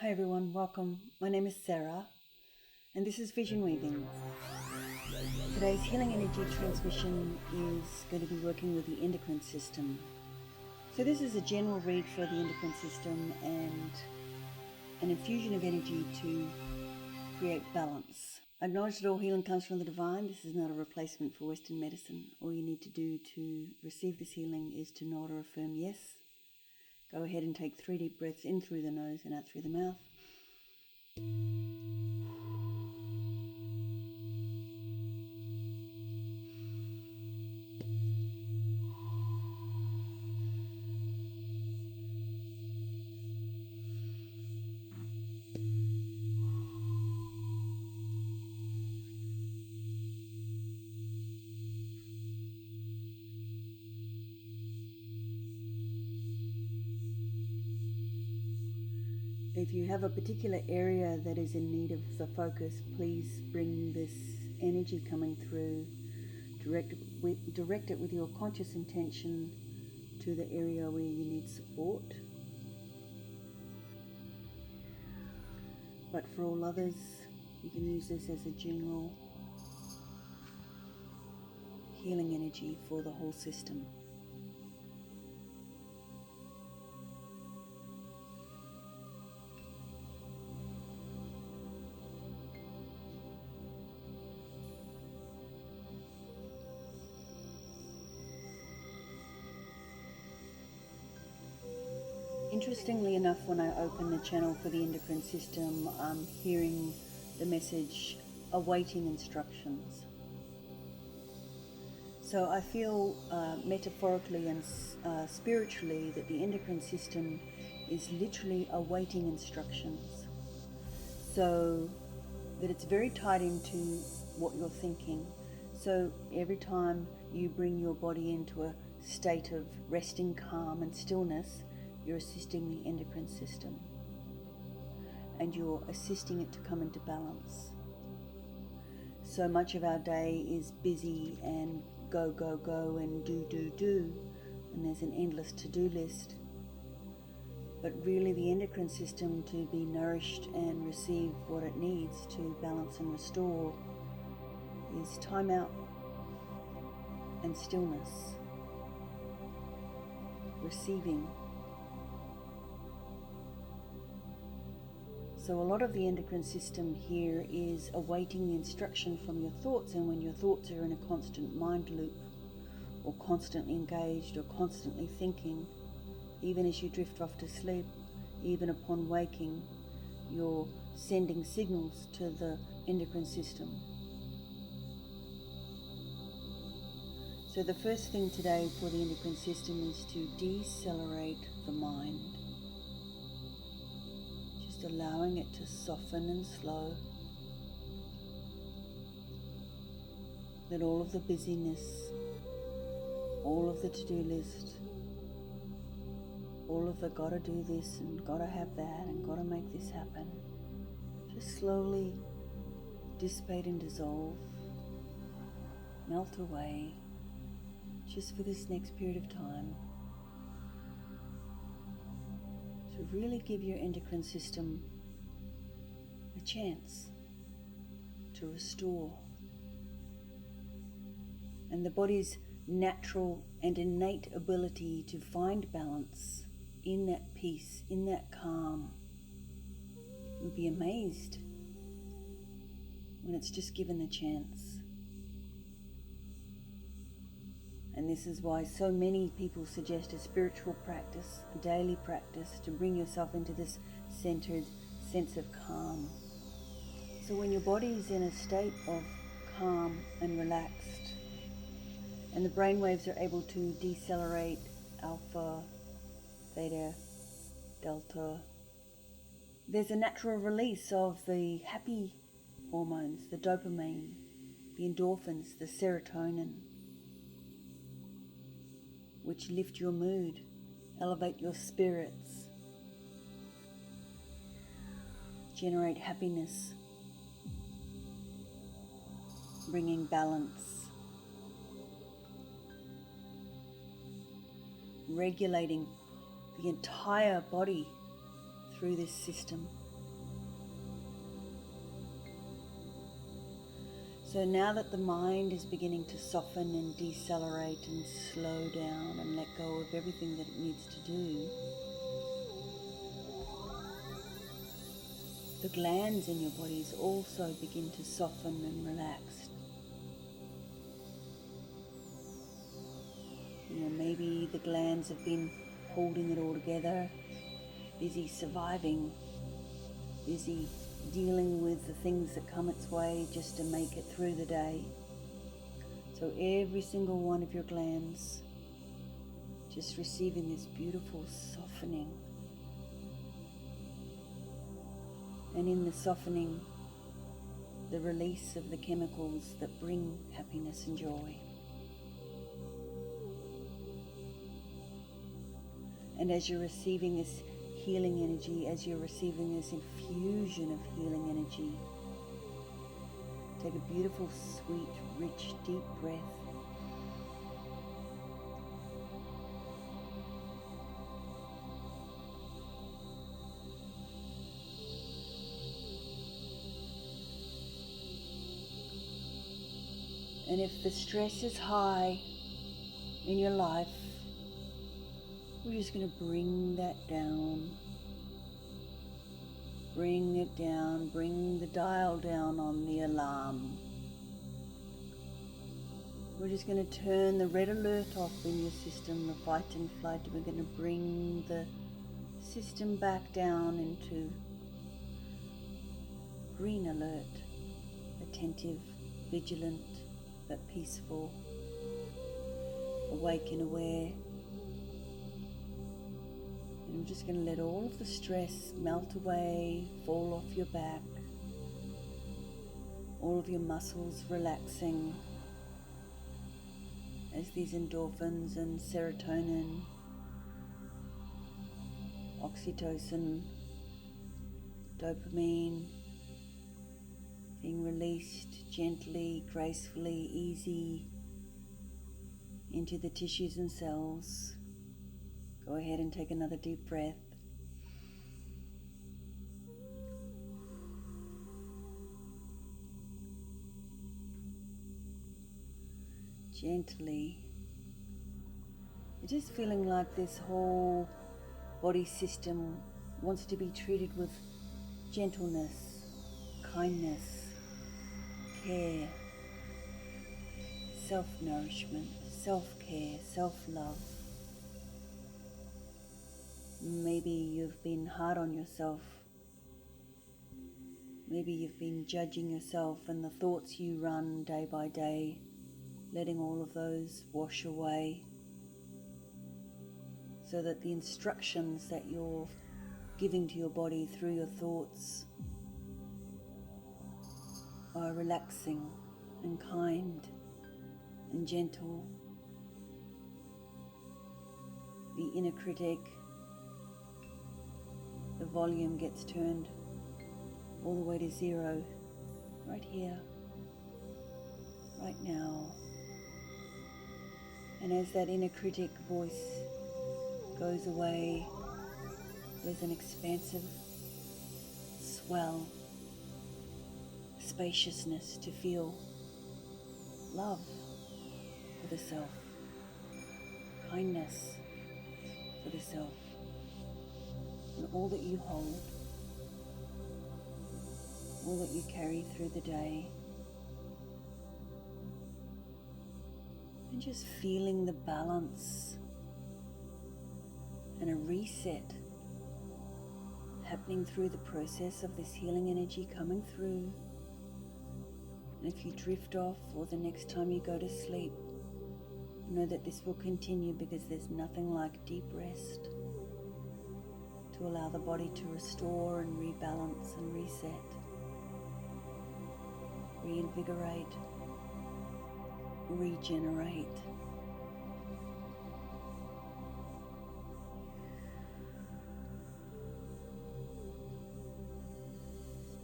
Hi everyone, welcome. My name is Sarah and this is Vision Weaving. Today's healing energy transmission is going to be working with the endocrine system. So this is a general read for the endocrine system and an infusion of energy to create balance. I acknowledge that all healing comes from the divine. This is not a replacement for Western medicine. All you need to do to receive this healing is to nod or affirm yes. Go ahead and take 3 deep breaths in through the nose and out through the mouth. If you have a particular area that is in need of the focus, please bring this energy coming through, direct it with your conscious intention to the area where you need support. But for all others, you can use this as a general healing energy for the whole system. Interestingly enough, when I open the channel for the endocrine system, I'm hearing the message awaiting instructions. So I feel metaphorically and spiritually that the endocrine system is literally awaiting instructions. So that it's very tied into what you're thinking. So every time you bring your body into a state of resting, calm and stillness, you're assisting the endocrine system and you're assisting it to come into balance. So much of our day is busy and go, go, go and do, and there's an endless to-do list. But really the endocrine system to be nourished and receive what it needs to balance and restore is time out and stillness, receiving. So a lot of the endocrine system here is awaiting the instruction from your thoughts, and when your thoughts are in a constant mind loop or constantly engaged or constantly thinking, even as you drift off to sleep, even upon waking, you're sending signals to the endocrine system. So the first thing today for the endocrine system is to decelerate the mind. Allowing it to soften and slow. Let all of the busyness, all of the to-do list, all of the gotta do this and gotta have that and gotta make this happen, just slowly dissipate and dissolve, melt away, just for this next period of time. To really give your endocrine system a chance to restore. And the body's natural and innate ability to find balance in that peace, in that calm. You'll be amazed when it's just given the chance. And this is why so many people suggest a spiritual practice, a daily practice, to bring yourself into this centered sense of calm. So when your body is in a state of calm and relaxed, and the brain waves are able to decelerate alpha, theta, delta, there's a natural release of the happy hormones, the dopamine, the endorphins, the serotonin, which lift your mood, elevate your spirits, generate happiness, bringing balance, regulating the entire body through this system. So now that the mind is beginning to soften and decelerate and slow down and let go of everything that it needs to do, the glands in your bodies also begin to soften and relax. Maybe the glands have been holding it all together, busy surviving, busy dealing with the things that come its way just to make it through the day. So every single one of your glands just receiving this beautiful softening. And in the softening, the release of the chemicals that bring happiness and joy. And as you're receiving this healing energy, as you're receiving this infusion of healing energy, take a beautiful, sweet, rich, deep breath. And if the stress is high in your life, we're just going to bring that down. Bring it down, bring the dial down on the alarm. We're just going to turn the red alert off in your system, the fight and flight. We're going to bring the system back down into green alert, attentive, vigilant, but peaceful, awake and aware. And I'm just going to let all of the stress melt away, fall off your back, all of your muscles relaxing as these endorphins and serotonin, oxytocin, dopamine being released gently, gracefully, easy into the tissues and cells. Go ahead and take another deep breath. Gently. You're just feeling like this whole body system wants to be treated with gentleness, kindness, care, self-nourishment, self-care, self-love. Maybe you've been hard on yourself. Maybe you've been judging yourself and the thoughts you run day by day, letting all of those wash away so that the instructions that you're giving to your body through your thoughts are relaxing and kind and gentle. The inner critic, the volume gets turned all the way to zero, right here, right now. And as that inner critic voice goes away, there's an expansive swell, spaciousness to feel love for the self, kindness for the self, and all that you hold, all that you carry through the day. And just feeling the balance and a reset happening through the process of this healing energy coming through. And if you drift off, or the next time you go to sleep, know that this will continue, because there's nothing like deep rest to allow the body to restore and rebalance and reset, reinvigorate, regenerate.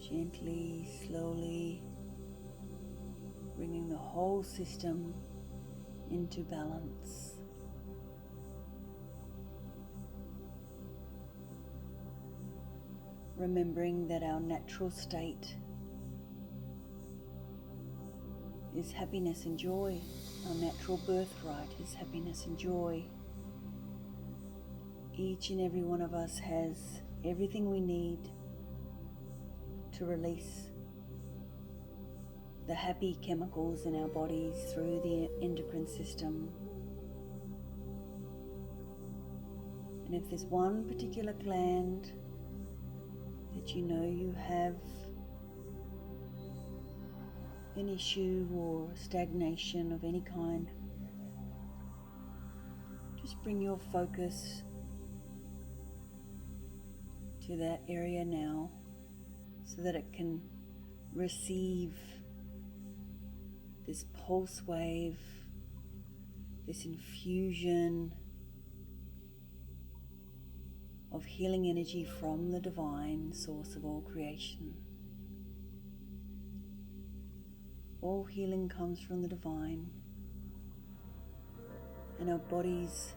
Gently, slowly, bringing the whole system into balance. Remembering that our natural state is happiness and joy. Our natural birthright is happiness and joy. Each and every one of us has everything we need to release the happy chemicals in our bodies through the endocrine system. And if there's one particular gland that you know you have an issue or stagnation of any kind, just bring your focus to that area now so that it can receive this pulse wave, this infusion of healing energy from the divine source of all creation. All healing comes from the divine, and our body's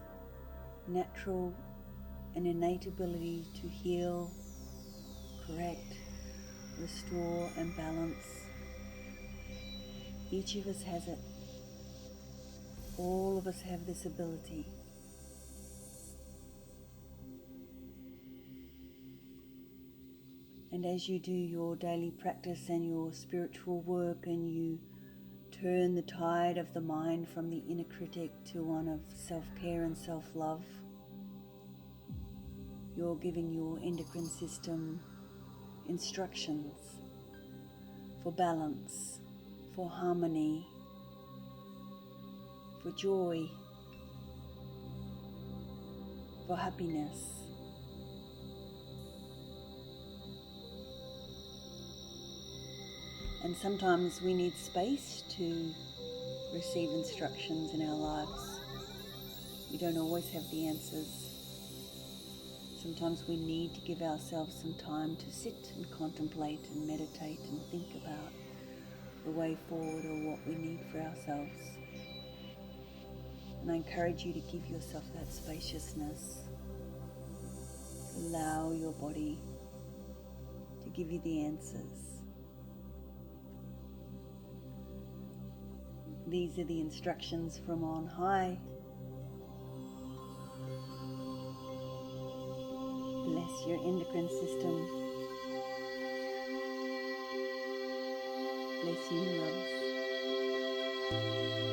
natural and innate ability to heal, correct, restore and balance. Each of us has it. All of us have this ability. And as you do your daily practice and your spiritual work, and you turn the tide of the mind from the inner critic to one of self-care and self-love, you're giving your endocrine system instructions for balance, for harmony, for joy, for happiness. And sometimes we need space to receive instructions in our lives. We don't always have the answers. Sometimes we need to give ourselves some time to sit and contemplate and meditate and think about the way forward or what we need for ourselves. And I encourage you to give yourself that spaciousness. Allow your body to give you the answers. These are the instructions from on high. Bless your endocrine system. Bless you, loves.